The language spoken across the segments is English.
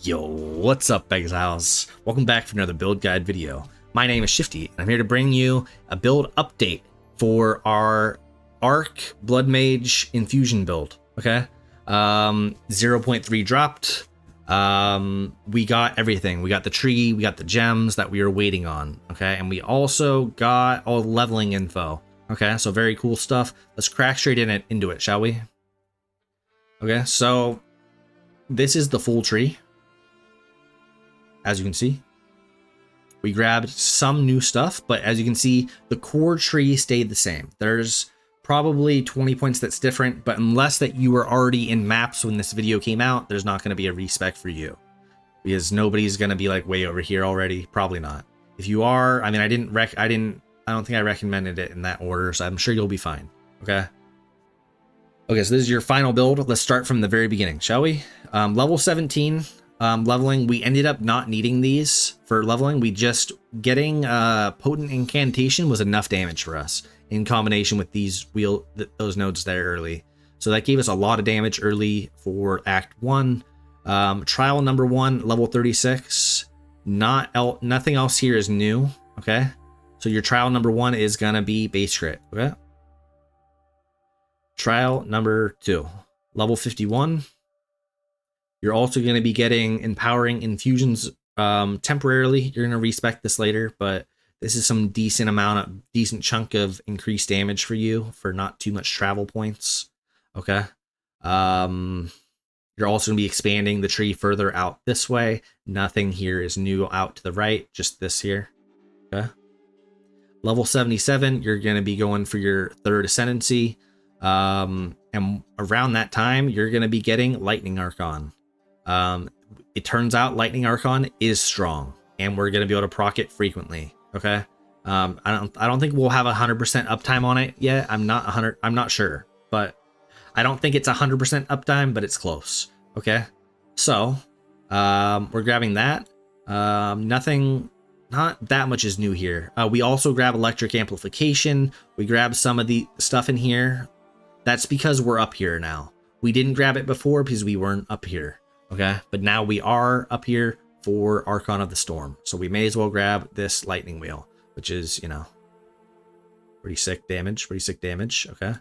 Yo, what's up, Exiles? Welcome back for another build guide video. My name is Shifty, and I'm here to bring you a build update for our Arc Blood Mage Infusion build. Okay, 0.3 dropped. We got everything. We got the tree, we got the gems that we were waiting on. Okay, and we also got all the leveling info. Okay, so very cool stuff. Let's crack straight into it, shall we? Okay, so this is the full tree. As you can see, we grabbed some new stuff, but as you can see, the core tree stayed the same. There's probably 20 points that's different, but unless that you were already in maps when this video came out, there's not going to be a respec for you, because nobody's going to be like way over here already. Probably not. If you are, I mean, I don't think I recommended it in that order, so I'm sure you'll be fine. Okay, so this is your final build. Let's start from the very beginning, shall we? Level 17. Leveling, we ended up not needing these for leveling. We just getting potent incantation was enough damage for us in combination with these those nodes there early. So that gave us a lot of damage early for Act 1. Trial number 1, level 36. Nothing else here is new. Okay, so your trial number 1 is gonna be base crit. Okay. Trial number 2, level 51. You're also going to be getting empowering infusions temporarily. You're going to respec this later, but this is some decent chunk of increased damage for you for not too much travel points. Okay. You're also going to be expanding the tree further out this way. Nothing here is new out to the right, just this here. Okay. Level 77, you're going to be going for your third Ascendancy. And around that time, you're going to be getting Lightning Archon. It turns out Lightning Archon is strong, and we're going to be able to proc it frequently. Okay. I don't think we'll have 100% uptime on it yet. I'm not sure, but I don't think it's 100% uptime, but it's close. Okay. So, we're grabbing that. Not that much is new here. We also grab electric amplification. We grab some of the stuff in here. That's because we're up here now. We didn't grab it before because we weren't up here. Okay, but now we are up here for Archon of the Storm, so we may as well grab this lightning wheel, which is, you know, pretty sick damage. Okay.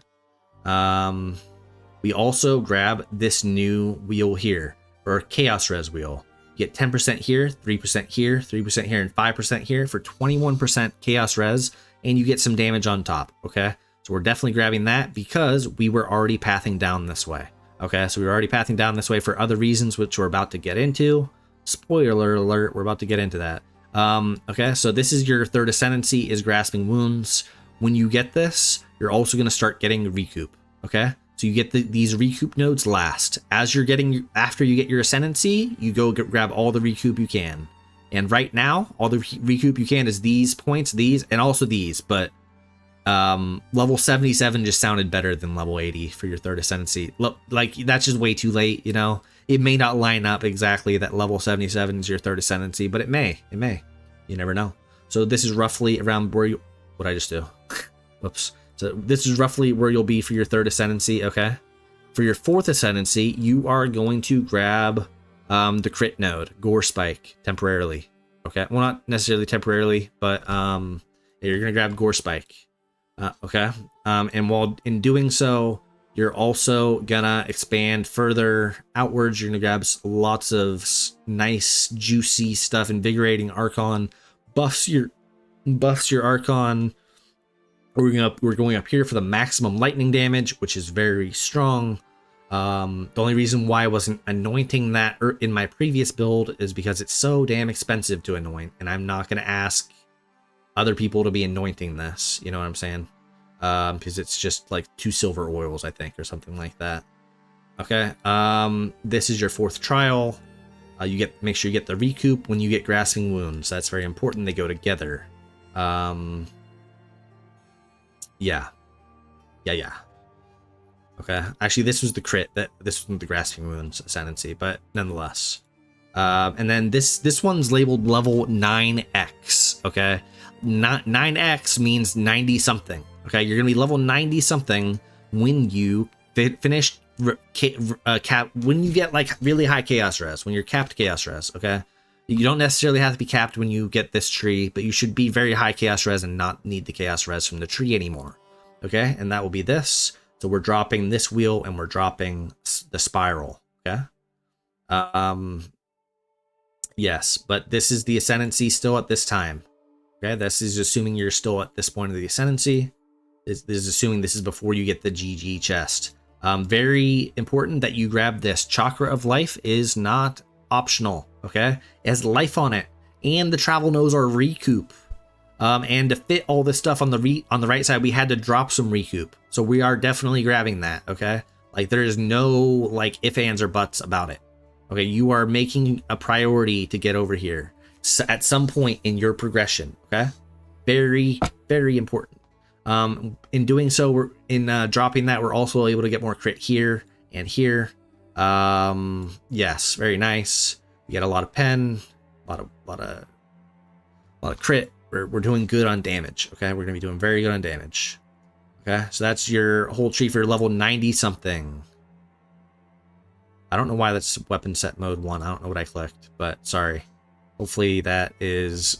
We also grab this new wheel here, or Chaos Res wheel. You get 10% here, 3% here, 3% here, and 5% here for 21% Chaos Res, and you get some damage on top. Okay, so we're definitely grabbing that because we were already pathing down this way. Okay, so we're already pathing down this way for other reasons, which we're about to get into. Spoiler alert, we're about to get into that. Okay, so this is your third Ascendancy, is Grasping Wounds. When you get this, you're also going to start getting recoup. Okay, so you get these recoup nodes last. After you get your Ascendancy, you go grab all the recoup you can. And right now, all the recoup you can is these points, these, and also these, but level 77 just sounded better than level 80 for your third Ascendancy. Like, that's just way too late, you know. It may not line up exactly that level 77 is your third Ascendancy, but it may. You never know. So this is roughly around where you... What'd I just do? Whoops. So this is roughly where you'll be for your third Ascendancy, okay? For your fourth Ascendancy, you are going to grab the crit node, Gore Spike, temporarily. Okay? Well, not necessarily temporarily, but you're going to grab Gore Spike. Okay, and while in doing so, you're also gonna expand further outwards. You're gonna grab lots of nice, juicy stuff. Invigorating Archon buffs your Archon. We're going up here for the maximum lightning damage, which is very strong. The only reason why I wasn't anointing that in my previous build is because it's so damn expensive to anoint, and I'm not gonna ask other people to be anointing this, you know what I'm saying? Because it's just like 2 silver oils, I think, or something like that. Okay, this is your fourth trial. Make sure you get the recoup when you get Grasping Wounds. That's very important. They go together. Yeah. Okay, actually, this was the crit. This was the Grasping Wounds Ascendancy, but nonetheless. And then this one's labeled level 9x. Okay, 9x means 90 something. Okay, you're gonna be level 90 something when you finish when you get like really high chaos res, when you're capped chaos res, okay? You don't necessarily have to be capped when you get this tree, but you should be very high chaos res and not need the chaos res from the tree anymore, okay? And that will be this. So we're dropping this wheel and we're dropping the spiral, okay? Yes, but this is the Ascendancy still at this time, okay? This is assuming you're still at this point of the Ascendancy. This is assuming this is before you get the GG chest. Very important that you grab this. Chakra of Life is not optional, okay? It has life on it, and the travel nodes are recoup. And to fit all this stuff on the right side, we had to drop some recoup. So we are definitely grabbing that, okay? Like there is no like ifs, ands, or buts about it. Okay, you are making a priority to get over here at some point in your progression, okay? Very, very important. In doing so, we're dropping that, we're also able to get more crit here and here. Yes, very nice. We get a lot of pen, a lot of crit. We're doing good on damage. Okay, we're gonna be doing very good on damage. Okay, so that's your whole tree for level 90 something. I don't know why that's weapon set mode 1. I don't know what I clicked, but sorry. Hopefully that is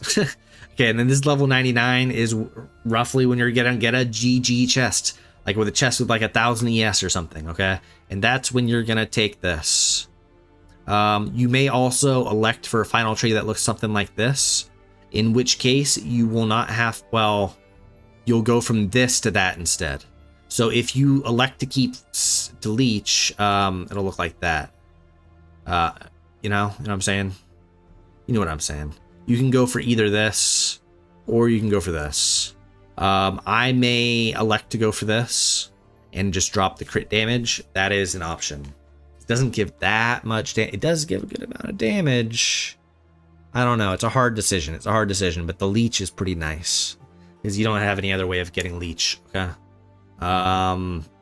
okay. And then this level 99 is roughly when you're gonna get a GG chest, like with a chest with like 1000 ES or something. Okay, and that's when you're gonna take this. You may also elect for a final tree that looks something like this, in which case you will not have, well, you'll go from this to that instead. So if you elect to keep to leech, it'll look like that. You know what I'm saying? You know what I'm saying. You can go for either this or you can go for this. I may elect to go for this and just drop the crit damage. That is an option. It doesn't give that much damage. It does give a good amount of damage. I don't know. It's a hard decision. It's a hard decision, but the leech is pretty nice because you don't have any other way of getting leech. Okay.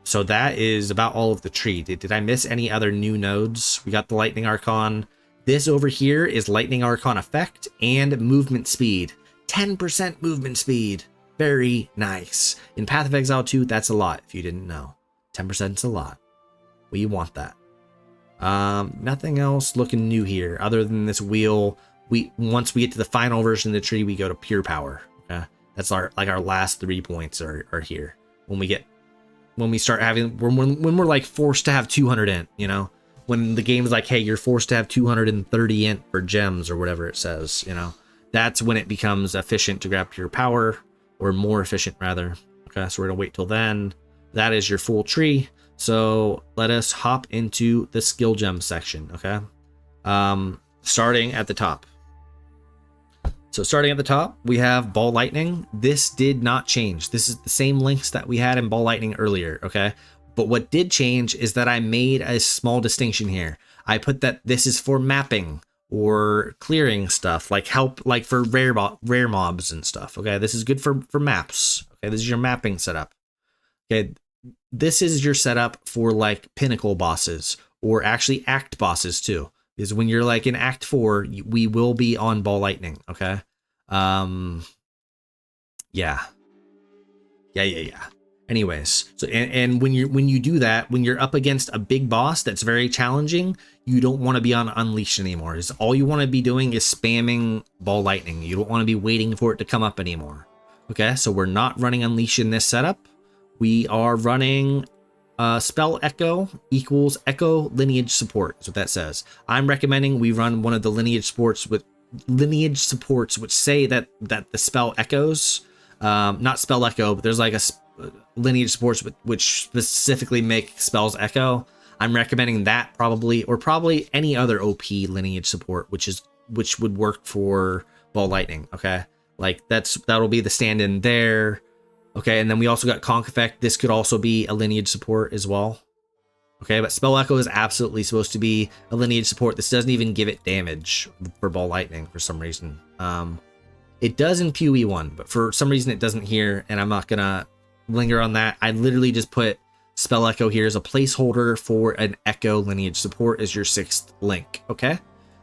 So that is about all of the tree. Did I miss any other new nodes? We got the Lightning Archon. This over here is Lightning Archon effect and movement speed. 10% movement speed. Very nice. In Path of Exile 2, that's a lot if you didn't know. 10% is a lot. We want that. Nothing else looking new here other than this wheel. Once we get to the final version of the tree, we go to pure power. Okay, that's our last 3 points are here. When we start having when we're like forced to have 200 int, you know, when the game is like, hey, you're forced to have 230 int for gems or whatever it says, you know, that's when it becomes efficient to grab pure power, or more efficient rather. Okay, so we're gonna wait till then. That is your full tree. So let us hop into the skill gem section. Okay, starting at the top. So starting at the top, we have Ball Lightning. This did not change. This is the same links that we had in Ball Lightning earlier, okay? But what did change is that I made a small distinction here. I put that this is for mapping or clearing stuff, like help, like for rare mobs and stuff, okay? This is good for maps, okay? This is your mapping setup, okay? This is your setup for like pinnacle bosses or actually act bosses too. Is when you're like in Act 4, we will be on Ball Lightning, okay? Yeah. Anyways, so and when you do that, when you're up against a big boss that's very challenging, you don't want to be on Unleash anymore. It's all you want to be doing is spamming Ball Lightning. You don't want to be waiting for it to come up anymore. Okay, so we're not running Unleash in this setup. We are running spell echo equals echo lineage support is what that says. I'm recommending we run one of the lineage supports which say that the spell echoes, not spell echo, but there's like a lineage supports which specifically make spells echo. I'm recommending that probably any other OP lineage support which would work for Ball Lightning. Okay, like that'll be the stand-in there. Okay, and then we also got Conk Effect. This could also be a lineage support as well. Okay, but Spell Echo is absolutely supposed to be a lineage support. This doesn't even give it damage for Ball Lightning for some reason. It does in PoE1, but for some reason it doesn't here, and I'm not gonna linger on that. I literally just put Spell Echo here as a placeholder for an Echo lineage support as your 6th link. Okay,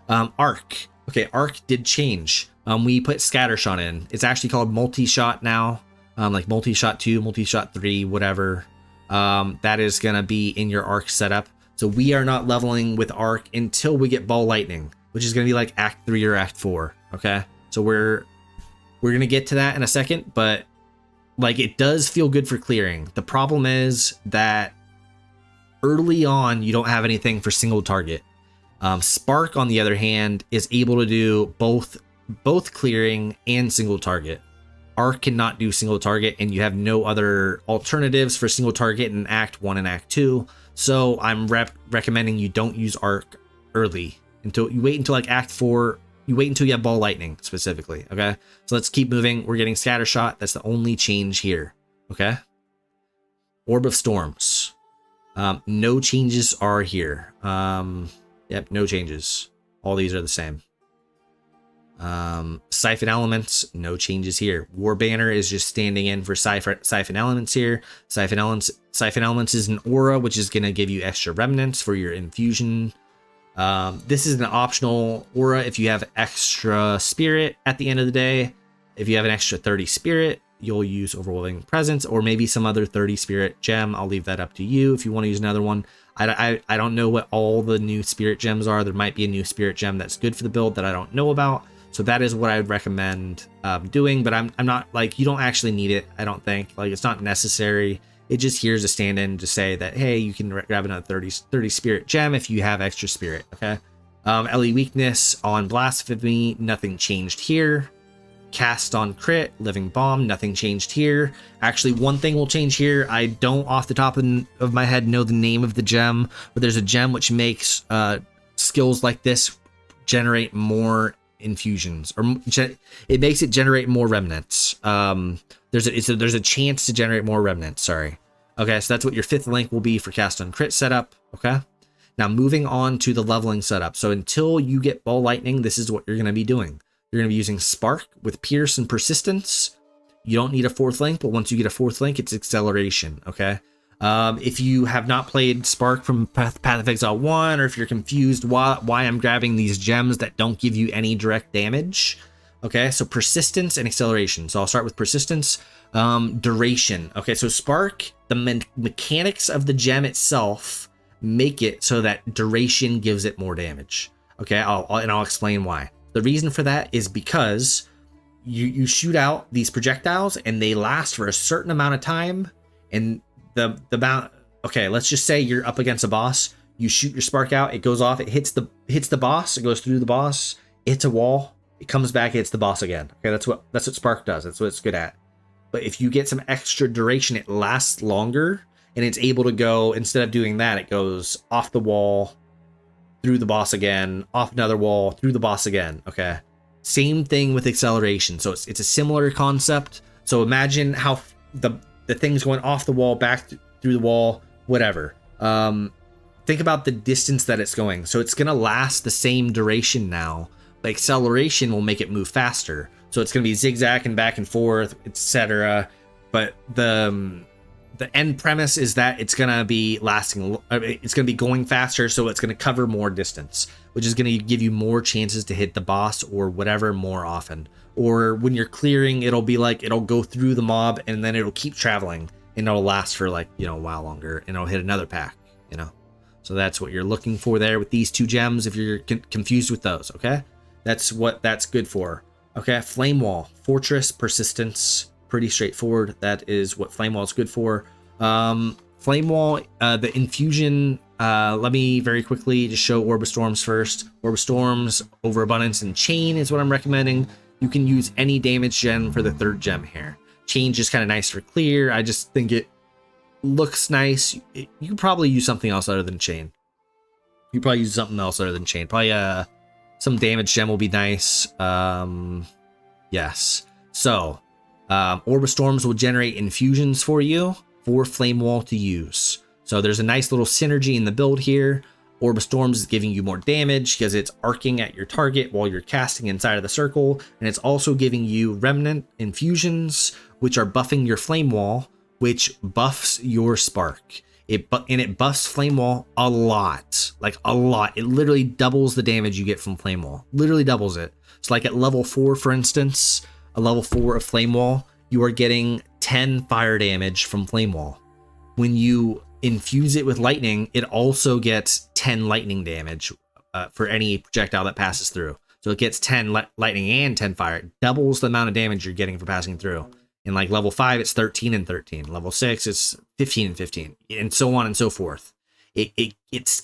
Arc. Okay, Arc did change. We put Scattershot in. It's actually called Multi-Shot now. Like Multi-Shot 2, Multi-Shot 3, whatever. that is going to be in your arc setup. So we are not leveling with arc until we get ball lightning, which is going to be like Act 3 or Act 4. Okay, so we're going to get to that in a second, but like it does feel good for clearing. The problem is that early on you don't have anything for single target. Spark, on the other hand, is able to do both clearing and single target. Arc cannot do single target, and you have no other alternatives for single target in Act 1 and Act 2. So I'm recommending you don't use arc early. Until you wait until like Act 4. You wait until you have ball lightning specifically. Okay, so let's keep moving. We're getting scatter shot. That's the only change here. Okay, Orb of Storms. No changes are here. Yep, no changes. All these are the same. Siphon Elements, no changes here. War Banner is just standing in for Siphon Elements here. Siphon Elements is an aura, which is going to give you extra remnants for your infusion. This is an optional aura if you have extra spirit at the end of the day. If you have an extra 30 spirit, you'll use Overwhelming Presence, or maybe some other 30 spirit gem. I'll leave that up to you if you want to use another one. I don't know what all the new spirit gems are. There might be a new spirit gem that's good for the build that I don't know about. So that is what I would recommend doing, but I'm not like, you don't actually need it. I don't think, like, it's not necessary. It just here's a stand-in to say that, hey, you can grab another 30 spirit gem if you have extra spirit. Okay. LE weakness on blasphemy, nothing changed here. Cast on crit, living bomb, nothing changed here. Actually, one thing will change here. I don't off the top of my head know the name of the gem, but there's a gem which makes skills like this generate more infusions, or it makes it generate more remnants. There's a chance to generate more remnants. Sorry. Okay, so that's what your 5th link will be for cast on crit setup. Okay, now moving on to the leveling setup. So until you get ball lightning, this is what you're going to be doing. You're going to be using Spark with Pierce and Persistence. You don't need a 4th link, but once you get a 4th link, it's Acceleration. Okay. If you have not played Spark from Path of Exile 1, or if you're confused why I'm grabbing these gems that don't give you any direct damage. Okay, so Persistence and Acceleration. So I'll start with Persistence. Duration. Okay, so Spark, the mechanics of the gem itself make it so that duration gives it more damage. Okay, I'll explain why. The reason for that is because you shoot out these projectiles and they last for a certain amount of time, and the amount, okay, let's just say you're up against a boss, you shoot your spark out, it goes off, it hits the boss, it goes through the boss, it hits a wall, it comes back, it hits the boss again. Okay, that's what Spark does. That's what it's good at. But if you get some extra duration, it lasts longer, and it's able to go, instead of doing that, it goes off the wall, through the boss again, off another wall, through the boss again. Okay, same thing with Acceleration. So it's a similar concept. So imagine how the thing's going off the wall, back through the wall, whatever. Think about the distance that it's going. So it's going to last the same duration now, but Acceleration will make it move faster. So it's going to be zigzagging back and forth, etc. But the end premise is that it's going to be lasting, it's going to be going faster, so it's going to cover more distance, which is going to give you more chances to hit the boss or whatever more often. Or when you're clearing, it'll be like, it'll go through the mob and then it'll keep traveling, and it'll last for like, a while longer, and it'll hit another pack, So that's what you're looking for there with these 2 gems if you're confused with those. Okay, that's what that's good for. Okay, Flame Wall, Fortress, Persistence, pretty straightforward. That is what Flame Wall is good for. Flame Wall, the Infusion, let me very quickly just show Orb of Storms first. Orb of Storms, Overabundance, and Chain is what I'm recommending. You can use any damage gem for the 3rd gem here. Chain just kind of nice for clear. I just think it looks nice. You could probably use something else other than Chain. You probably use something else other than Chain. Probably some damage gem will be nice. Yes. So, Orb of Storms will generate infusions for you for Flame Wall to use. So there's a nice little synergy in the build here. Orb of Storms is giving you more damage because it's arcing at your target while you're casting inside of the circle, and it's also giving you remnant infusions, which are buffing your Flame Wall, which buffs your Spark. It buffs Flame Wall a lot, like a lot. It literally doubles the damage you get from Flame Wall. Literally doubles it. So like at level 4, for instance, a level 4 of Flame Wall, you are getting 10 fire damage from Flame Wall. when you infuse it with lightning, it also gets 10 lightning damage for any projectile that passes through. So it gets 10 lightning and 10 fire. It doubles the amount of damage you're getting for passing through. In like level 5, it's 13 and 13. Level 6, it's 15 and 15, and so on and so forth. It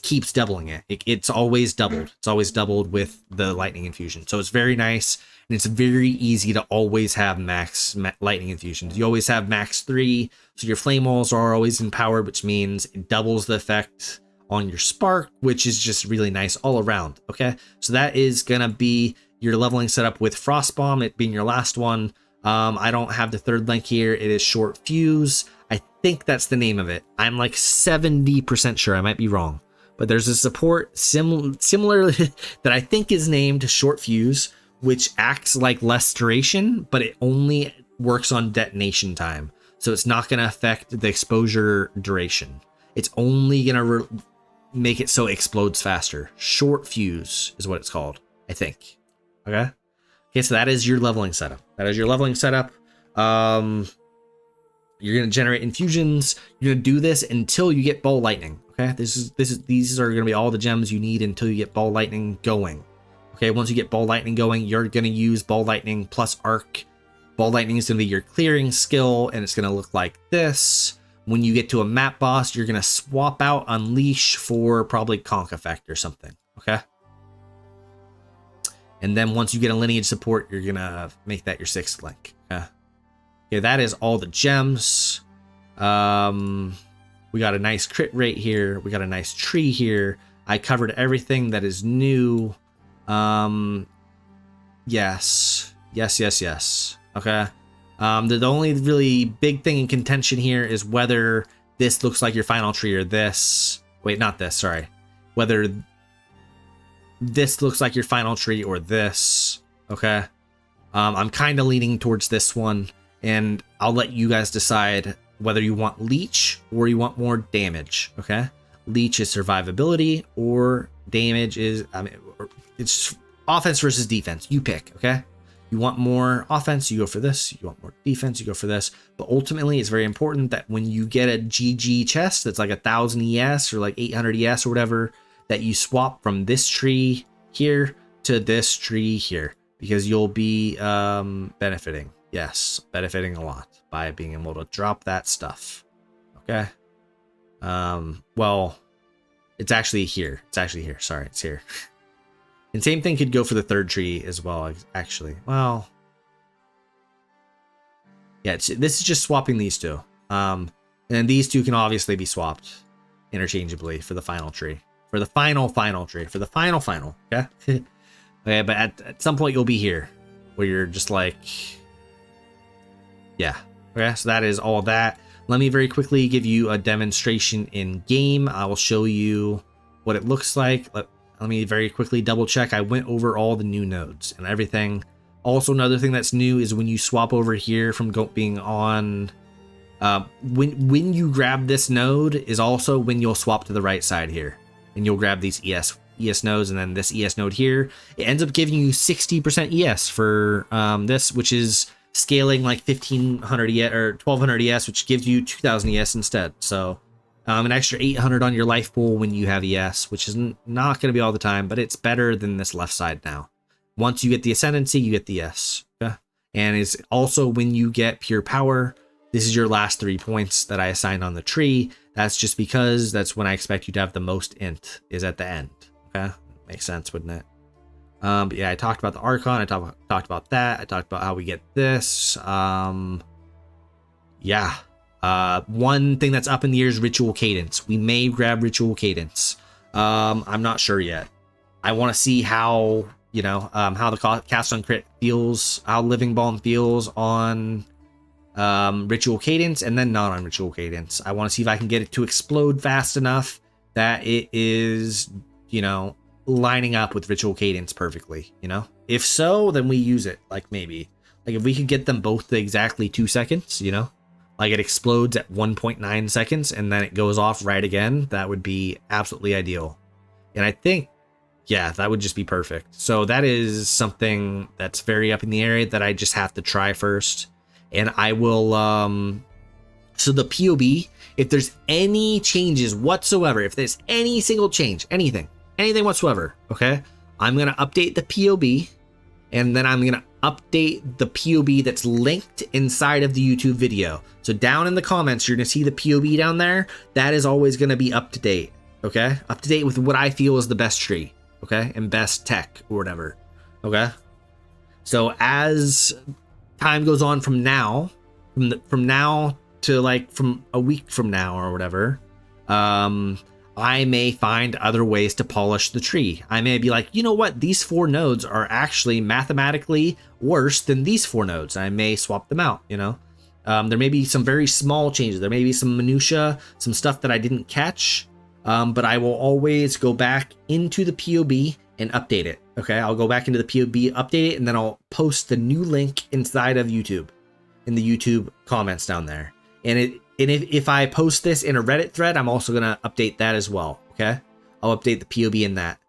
keeps doubling it. It's always doubled. It's always doubled with the lightning infusion. So it's very nice, and it's very easy to always have max lightning infusions. You always have max 3, so your flame walls are always empowered, which means it doubles the effect on your spark, which is just really nice all around. Okay, so that is gonna be your leveling setup with Frostbomb, it being your last one. I don't have the third link here. It is Short Fuse. I think that's the name of it. I'm like 70% sure. I might be wrong, but there's a support similar that I think is named Short Fuse, which acts like less duration, but it only works on detonation time. So it's not going to affect the exposure duration. It's only going to make it so it explodes faster. Short Fuse is what it's called, I think. Okay. Okay, so that is your leveling setup. That is your leveling setup. You're gonna generate infusions. You're gonna do this until you get ball lightning. Okay, these are gonna be all the gems you need until you get ball lightning going. Okay, once you get ball lightning going, you're gonna use ball lightning plus arc. Ball lightning is gonna be your clearing skill, and it's gonna look like this. When you get to a map boss, you're gonna swap out unleash for probably conk effect or something. Okay. And then once you get a lineage support, you're gonna make that your 6th link. Okay, that is all the gems. We got a nice crit rate here. We got a nice tree here. I covered everything that is new. Yes. Okay. The only really big thing in contention here is whether this looks like your final tree or this. Wait, not this, sorry. Whether this looks like your final tree or this. Okay. I'm kind of leaning towards this one, and I'll let you guys decide whether you want leech or you want more damage. Okay. Leech is survivability, or damage is, it's offense versus defense. You pick. Okay. You want more offense, you go for this. You want more defense, you go for this. But ultimately, it's very important that when you get a GG chest that's like 1000 ES or like 800 ES or whatever, that you swap from this tree here to this tree here, because you'll be benefiting. Yes, benefiting a lot by being able to drop that stuff. Okay. Well, it's actually here. Sorry, it's here. And same thing could go for the third tree as well, actually. Well, yeah, this is just swapping these two. And these two can obviously be swapped interchangeably for the final tree. For the final tree. For the final, okay? Okay, but at some point you'll be here, where you're just like... Yeah. Okay, so that is all of that. Let me very quickly give you a demonstration in game. I will show you what it looks like. Let me very quickly double check. I went over all the new nodes and everything. Also, another thing that's new is when you swap over here from being on... when you grab this node is also when you'll swap to the right side here. And you'll grab these ES nodes, and then this ES node here. It ends up giving you 60% ES for this, which is scaling like 1500 ES or 1200 ES, which gives you 2000 ES instead. So an extra 800 on your life pool when you have ES, which is not going to be all the time, but it's better than this left side now. Once you get the Ascendancy, you get the ES. Okay? And it's also when you get pure power. This is your last 3 points that I assigned on the tree. That's just because that's when I expect you to have the most int, is at the end. Okay, makes sense, wouldn't it? But yeah, I talked about the Archon. I talked about that. I talked about how we get this. Yeah. One thing that's up in the air is Ritual Cadence. We may grab Ritual Cadence. I'm not sure yet. I want to see how, how the cast on crit feels, how Living Balm feels on Ritual Cadence, and then not on Ritual Cadence. I want to see if I can get it to explode fast enough that it is, lining up with Ritual Cadence perfectly, If so, then we use it, maybe. If we could get them both to exactly 2 seconds, it explodes at 1.9 seconds and then it goes off right again, that would be absolutely ideal. And I think, yeah, that would just be perfect. So that is something that's very up in the air that I just have to try first. And I will So the POB, if there's any changes whatsoever, if there's any single change, anything whatsoever, okay, I'm going to update the POB, and then I'm going to update the POB that's linked inside of the YouTube video. So down in the comments, you're going to see the POB down there. That is always going to be up to date, okay? Up to date with what I feel is the best tree, okay? And best tech or whatever, okay? So as time goes on from now, from now to like from a week from now or whatever, I may find other ways to polish the tree. I may be like, you know what? These 4 nodes are actually mathematically worse than these 4 nodes. I may swap them out, you know? There may be some very small changes. There may be some minutia, some stuff that I didn't catch, but I will always go back into the POB and update it, okay? I'll go back into the POB, update it, and then I'll post the new link inside of YouTube, in the YouTube comments down there. And if I post this in a Reddit thread, I'm also going to update that as well, okay? I'll update the POB in that.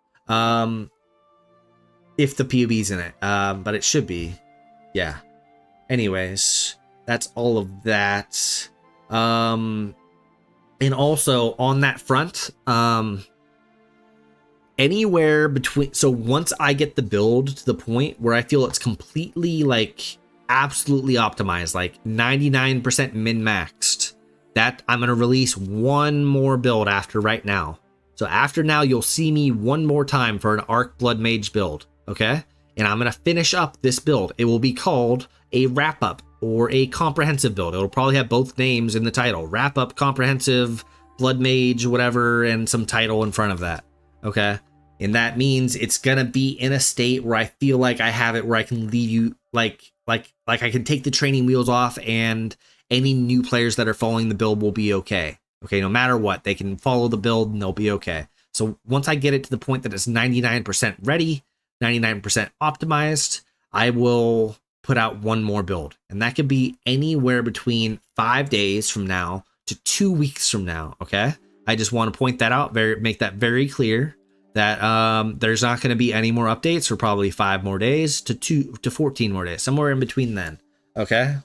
If the POB's in it, but it should be. Yeah. Anyways, that's all of that. And also on that front, anywhere between, so once I get the build to the point where I feel it's completely like absolutely optimized, like 99% min-maxed, that I'm going to release one more build after right now. So after now, you'll see me one more time for an Arc Blood Mage build, okay? And I'm going to finish up this build. It will be called a wrap-up or a comprehensive build. It'll probably have both names in the title. Wrap-up, comprehensive, Blood Mage, whatever, and some title in front of that, okay? And that means it's going to be in a state where I feel like I have it where I can leave you, like I can take the training wheels off, and any new players that are following the build will be okay. Okay, no matter what, they can follow the build and they'll be okay. So once I get it to the point that it's 99% ready, 99% optimized, I will put out one more build. And that could be anywhere between 5 days from now to 2 weeks from now, okay? I just want to point that out, make that very clear that there's not going to be any more updates for probably 5 more days to 14 more days, somewhere in between then, okay?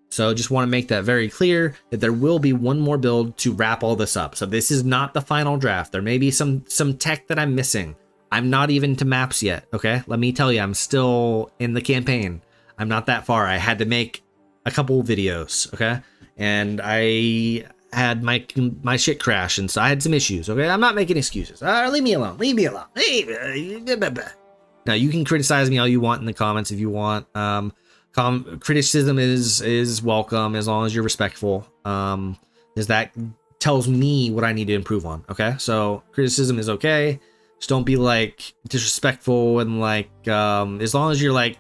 So just want to make that very clear that there will be one more build to wrap all this up. So this is not the final draft. There may be some tech that I'm missing. I'm not even to maps yet, okay? Let me tell you, I'm still in the campaign. I'm not that far. I had to make a couple videos, okay? And I had my shit crash, and so I had some issues, okay? I'm not making excuses. Leave me alone. Leave me alone. Now, you can criticize me all you want in the comments if you want. Criticism is welcome as long as you're respectful, because that tells me what I need to improve on, okay? So criticism is okay. Just don't be like disrespectful, and like as long as you're like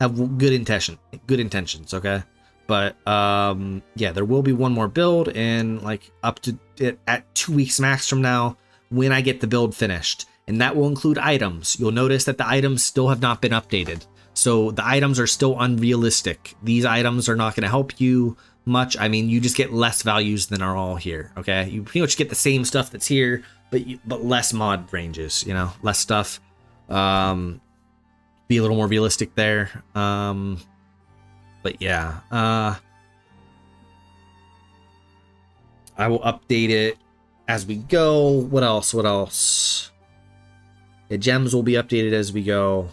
have good intentions, okay? But yeah, there will be one more build, and like up to at 2 weeks max from now when I get the build finished, and that will include items. You'll notice that the items still have not been updated. So the items are still unrealistic. These items are not going to help you much. I mean, you just get less values than are all here, okay? You pretty much get the same stuff that's here, but less mod ranges, you know, less stuff. Be a little more realistic there. But yeah, I will update it as we go. What else? Yeah, gems will be updated as we go.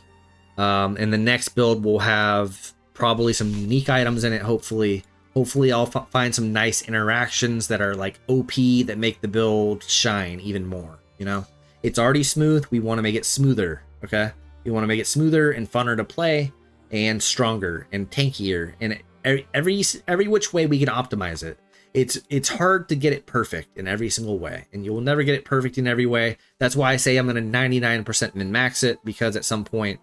And the next build will have probably some unique items in it. Hopefully I'll find some nice interactions that are like OP that make the build shine even more. You know, it's already smooth. We want to make it smoother. Okay. We want to make it smoother and funner to play, and stronger and tankier, and every which way we can optimize it. It's hard to get it perfect in every single way, and you will never get it perfect in every way. That's why I say I'm going to 99% min-max it, because at some point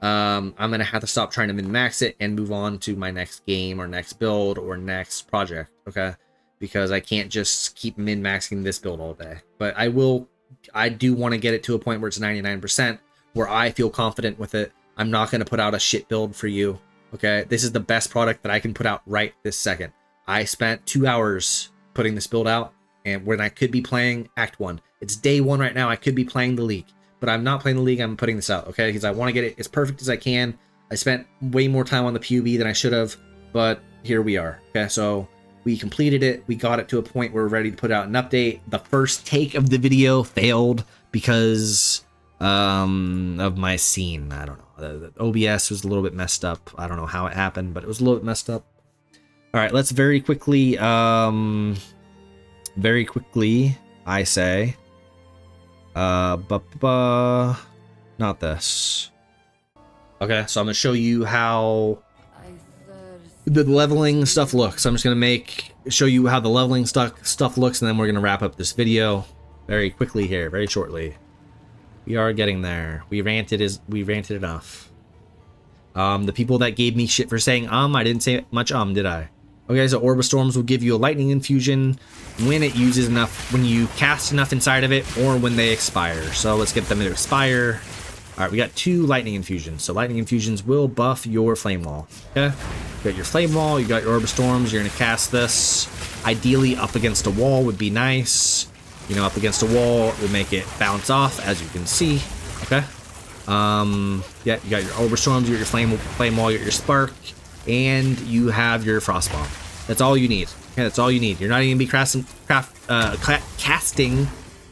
I'm going to have to stop trying to min-max it and move on to my next game or next build or next project, okay? Because I can't just keep min-maxing this build all day. But I do want to get it to a point where it's 99%, where I feel confident with it. I'm not going to put out a shit build for you, okay? This is the best product that I can put out right this second. I spent 2 hours putting this build out, and when I could be playing Act 1. It's day 1 right now. I could be playing the League, but I'm not playing the League. I'm putting this out, okay? Because I want to get it as perfect as I can. I spent way more time on the POB than I should have, but here we are, okay? So We completed it. We got it to a point where we're ready to put out an update. The first take of the video failed because of my scene. I don't know. The OBS was a little bit messed up. I don't know how it happened, but it was a little bit messed up. All right, let's very quickly, I say, not this. Okay, so I'm gonna show you how the leveling stuff looks. I'm just gonna show you how the leveling stuff looks, and then we're gonna wrap up this video very quickly here, very shortly. We are getting there. We ranted enough. The people that gave me shit for saying I didn't say much did I? Okay, so Orb of Storms will give you a lightning infusion when it uses enough, when you cast enough inside of it, or when they expire. So let's get them to expire. All right, we got 2 lightning infusions. So lightning infusions will buff your flame wall. Okay, you got your flame wall, you got your Orb of Storms. You're gonna cast this. Ideally, up against a wall would be nice. You know, up against a wall would make it bounce off, as you can see. Okay. Yeah, you got your Orb of Storms, you got your flame wall, you got your spark, and you have your frost bomb. That's all you need. Okay, that's all you need. You're not even gonna be casting.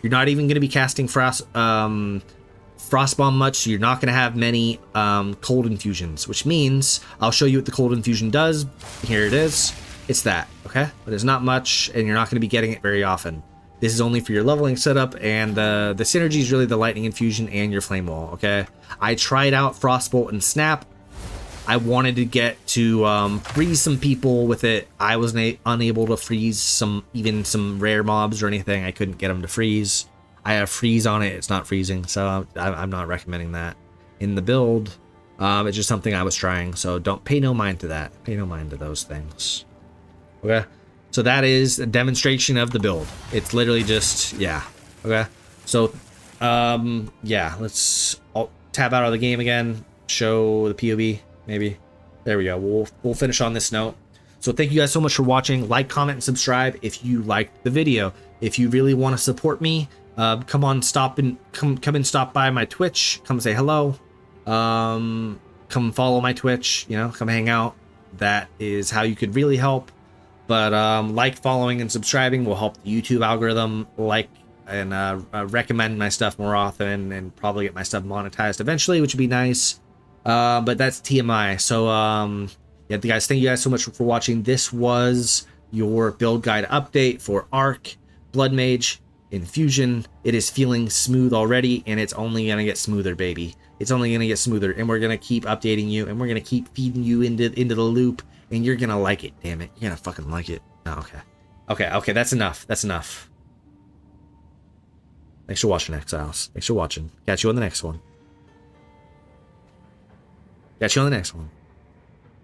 You're not even gonna be casting frost bomb much. So you're not gonna have many cold infusions, which means I'll show you what the cold infusion does. Here it is. It's that. Okay, but it's not much, and you're not gonna be getting it very often. This is only for your leveling setup, and the synergy is really the lightning infusion and your flame wall. Okay, I tried out frostbolt and snap. I wanted to get to freeze some people with it. I was unable to freeze even some rare mobs or anything. I couldn't get them to freeze. I have freeze on it. It's not freezing, so I'm not recommending that in the build. It's just something I was trying, so don't pay no mind to that. Pay no mind to those things. Okay, so that is a demonstration of the build. It's literally just, yeah. Okay, so yeah, I'll tab out of the game again, show the POB. Maybe. There we go. We'll finish on this note. So thank you guys so much for watching. Like, comment, and subscribe if you liked the video. If you really want to support me, come and stop by my Twitch. Come say hello. Come follow my Twitch. You know, come hang out. That is how you could really help. But like, following, and subscribing will help the YouTube algorithm recommend my stuff more often, and probably get my stuff monetized eventually, which would be nice. But that's TMI. So yeah, guys, thank you guys so much for watching. This was your build guide update for Arc, Blood Mage, Infusion. It is feeling smooth already, and it's only gonna get smoother, baby. It's only gonna get smoother, and we're gonna keep updating you, and we're gonna keep feeding you into the loop, and you're gonna like it. Damn it, you're gonna fucking like it. Oh, okay, that's enough. That's enough. Thanks for watching, Exiles. Thanks for watching. Catch you on the next one. Catch you on the next one.